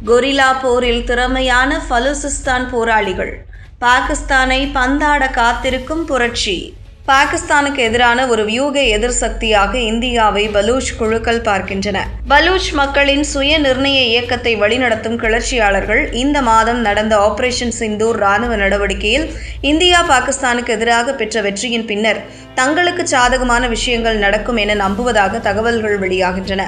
Gorilla போரில் திறமையான பலூசிஸ்தான் போராளிகள். பாகிஸ்தானை பந்தாட காத்திருக்கும் புரட்சி. பாகிஸ்தானுக்கு எதிரான ஒரு வியூக எதிர்சக்தியாக இந்தியாவை பலூச் குழுக்கள் பார்க்கின்றன. பலூச் மக்களின் சுய நிர்ணய இயக்கத்தை வழிநடத்தும் கிளர்ச்சியாளர்கள் இந்த மாதம் நடந்த ஆபரேஷன் சிந்தூர் ராணுவ நடவடிக்கையில் இந்தியா பாகிஸ்தானுக்கு எதிராக பெற்ற வெற்றியின் பின்னர் தங்களுக்கு சாதகமான விஷயங்கள் நடக்கும் என நம்புவதாக தகவல்கள் வெளியாகின்றன.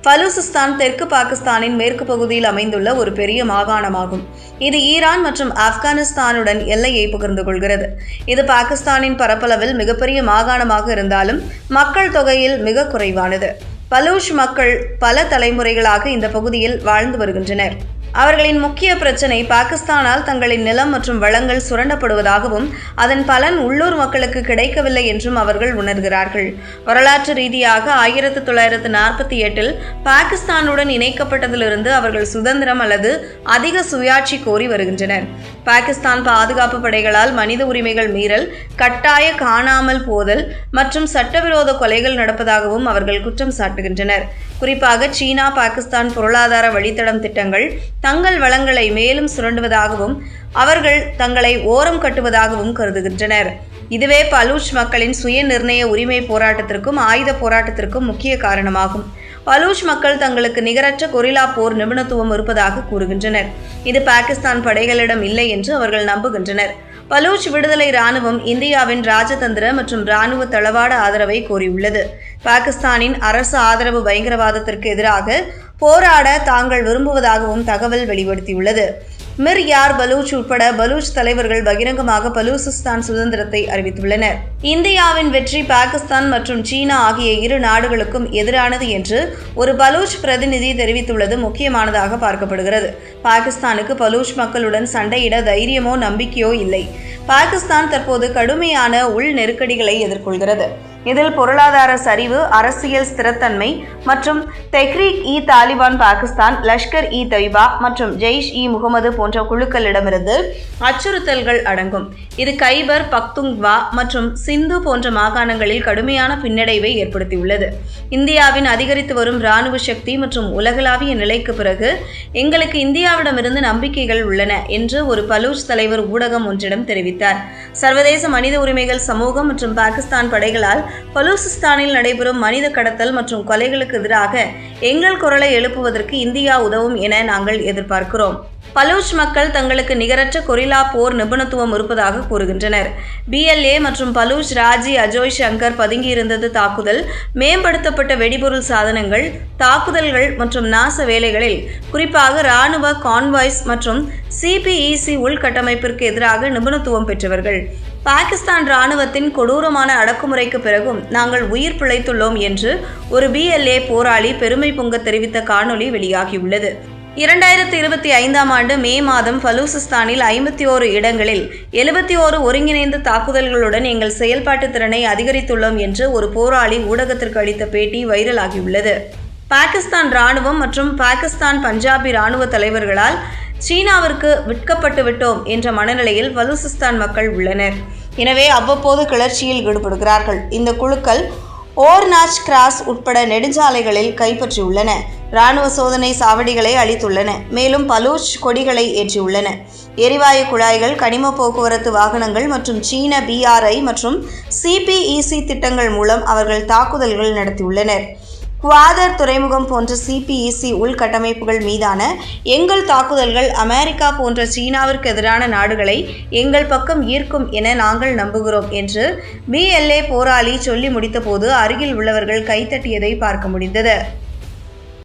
பலூசிஸ்தான் தெற்கு பாகிஸ்தானின் மேற்கு பகுதியில் அமைந்துள்ள ஒரு பெரிய மாகாணமாகும். இது ஈரான் மற்றும் ஆப்கானிஸ்தானுடன் எல்லையை பகிர்ந்து கொள்கிறது. இது பாகிஸ்தானின் பரப்பளவில் மிகப்பெரிய மாகாணமாக இருந்தாலும் மக்கள் தொகையில் மிக குறைவானது. பலூச் மக்கள் பல தலைமுறைகளாக இந்த பகுதியில் வாழ்ந்து வருகின்றனர். அவர்களின் முக்கிய பிரச்சினை பாகிஸ்தானால் தங்களின் நிலம் மற்றும் வளங்கள் சுரண்டப்படுவதாகவும் அதன் பலன் உள்ளூர் மக்களுக்கு கிடைக்கவில்லை என்றும் அவர்கள் உணர்கிறார்கள். வரலாற்று ரீதியாக 1948 பாகிஸ்தானுடன் இணைக்கப்பட்டதிலிருந்து அவர்கள் சுதந்திரம் அல்லது அதிக சுயாட்சி கோரி வருகின்றனர். பாகிஸ்தான் பாதுகாப்பு படைகளால் மனித உரிமைகள் மீறல், கட்டாய காணாமல் போதல் மற்றும் சட்டவிரோத கொலைகள் நடப்பதாகவும் அவர்கள் குற்றம் சாட்டுகின்றனர். குறிப்பாக சீனா பாகிஸ்தான் பொருளாதார வழித்தடம் திட்டங்கள் தங்கள் வளங்களை மேலும் சுரண்டுவதாகவும் அவர்கள் தங்களை ஓரம் கட்டுவதாகவும் கருதுகின்றனர். இதுவே பலூச் மக்களின் சுய நிர்ணய உரிமை போராட்டத்திற்கும் ஆயுத போராட்டத்திற்கும் முக்கிய காரணமாகும். பலூச் மக்கள் தங்களுக்கு நிகரற்ற கொரில்லா போர் நிபுணத்துவம் இருப்பதாக கூறுகின்றனர். இது பாகிஸ்தான் படைகளிடம் இல்லை என்று அவர்கள் நம்புகின்றனர். பலூச் விடுதலை இராணுவம் இந்தியாவின் ராஜதந்திர மற்றும் இராணுவ தளவாட ஆதரவை கோரியுள்ளது. பாகிஸ்தானின் அரசு ஆதரவு பயங்கரவாதத்திற்கு எதிராக போராட தாங்கள் விரும்புவதாகவும் தகவல் வெளிப்படுத்தியுள்ளது. மிர் யார் பலூச் உட்பட பலூச் தலைவர்கள் பகிரங்கமாக பலூசிஸ்தான் சுதந்திரத்தை அறிவித்துள்ளனர். இந்தியாவின் வெற்றி பாகிஸ்தான் மற்றும் சீனா ஆகிய இரு நாடுகளுக்கும் எதிரானது என்று ஒரு பலூச் பிரதிநிதி தெரிவித்துள்ளது முக்கியமானதாக பார்க்கப்படுகிறது. பாகிஸ்தானுக்கு பலூச் மக்களுடன் சண்டையிட தைரியமோ நம்பிக்கையோ இல்லை. பாகிஸ்தான் தற்போது கடுமையான உள் நெருக்கடிகளை எதிர்கொள்கிறது. இதில் பொருளாதார சரிவு, அரசியல் ஸ்திரத்தன்மை மற்றும் தெஹ்ரீக்-இ-தாலிபான் பாகிஸ்தான், லஷ்கர்-இ-தொய்பா மற்றும் ஜெய்ஷ்-இ-முகமது போன்ற குழுக்களிடமிருந்து அச்சுறுத்தல்கள் அடங்கும். இது கைபர் பக்துங்க்வா மற்றும் சிந்து போன்ற மாகாணங்களில் கடுமையான பின்னடைவை ஏற்படுத்தியுள்ளது. இந்தியாவின் அதிகரித்து வரும் இராணுவ சக்தி மற்றும் உலகளாவிய நிலைக்கு பிறகு எங்களுக்கு இந்தியாவிடமிருந்து நம்பிக்கைகள் உள்ளன என்று ஒரு பலூச் தலைவர் ஊடகம் ஒன்றிடம் தெரிவித்தார். சர்வதேச மனித உரிமைகள் சமூகம் மற்றும் பாகிஸ்தான் படைகளால் பலூசிஸ்தானில் நடைபெறும் மனித கடத்தல் மற்றும் கொலைகளுக்கு எதிராக எங்கள் குரலை எழுப்புவதற்கு இந்தியா உதவும் என நாங்கள் எதிர்பார்க்கிறோம். பலூச் மக்கள் தங்களுக்கு நிகரற்ற கொரில்லா போர் நிபுணத்துவம் இருப்பதாக கூறுகின்றனர். BLA மற்றும் பலூச் ராஜி அஜோய் சங்கர் பதுங்கியிருந்தது தாக்குதல், மேம்படுத்தப்பட்ட வெடிபொருள் சாதனங்கள், தாக்குதல்கள் மற்றும் நாச வேலைகளில் குறிப்பாக இராணுவ கான்வாய்ஸ் மற்றும் CPEC உள்கட்டமைப்பிற்கு எதிராக நிபுணத்துவம் பெற்றவர்கள். பாகிஸ்தான் இராணுவத்தின் கொடூரமான அடக்குமுறைக்கு பிறகும் நாங்கள் உயிர் பிழைத்துள்ளோம் என்று ஒரு BLA போராளி பெருமை பொங்க தெரிவித்த காணொளி வெளியாகியுள்ளது. 2025 மே மாதம் பலூசிஸ்தானில் 51 இடங்களில் 71 ஒருங்கிணைந்த தாக்குதல்களுடன் எங்கள் செயல்பாட்டு திறனை அதிகரித்துள்ளோம் என்று ஒரு போராளி ஊடகத்திற்கு அளித்த பேட்டி வைரலாகியுள்ளது. பாகிஸ்தான் இராணுவம் மற்றும் பாகிஸ்தான் பஞ்சாபி இராணுவ தலைவர்களால் சீனாவிற்கு விற்கப்பட்டு விட்டோம் என்ற மனநிலையில் பலூசிஸ்தான் மக்கள் உள்ளனர். எனவே அவ்வப்போது கிளர்ச்சியில் ஈடுபடுகிறார்கள். இந்த குழுக்கள் ஓர்நாச் கிராஸ் உட்பட நெடுஞ்சாலைகளில் கைப்பற்றியுள்ளன, இராணுவ சோதனை சாவடிகளை அளித்துள்ளன, மேலும் பலூச் கொடிகளை ஏற்றியுள்ளன. எரிவாயு குழாய்கள், கனிம போக்குவரத்து வாகனங்கள் மற்றும் சீன BRI மற்றும் CPEC திட்டங்கள் மூலம் அவர்கள் தாக்குதல்கள் நடத்தியுள்ளனர். குவாதர் துறைமுகம் போன்ற CPEC உள்கட்டமைப்புகள் மீதான எங்கள் தாக்குதல்கள் அமெரிக்கா போன்ற சீனாவிற்கு எதிரான நாடுகளை எங்கள் பக்கம் ஈர்க்கும் என நாங்கள் நம்புகிறோம் என்று BLA போராளி சொல்லி முடித்தபோது அருகில் உள்ளவர்கள் கைத்தட்டியதை பார்க்க முடிந்தது.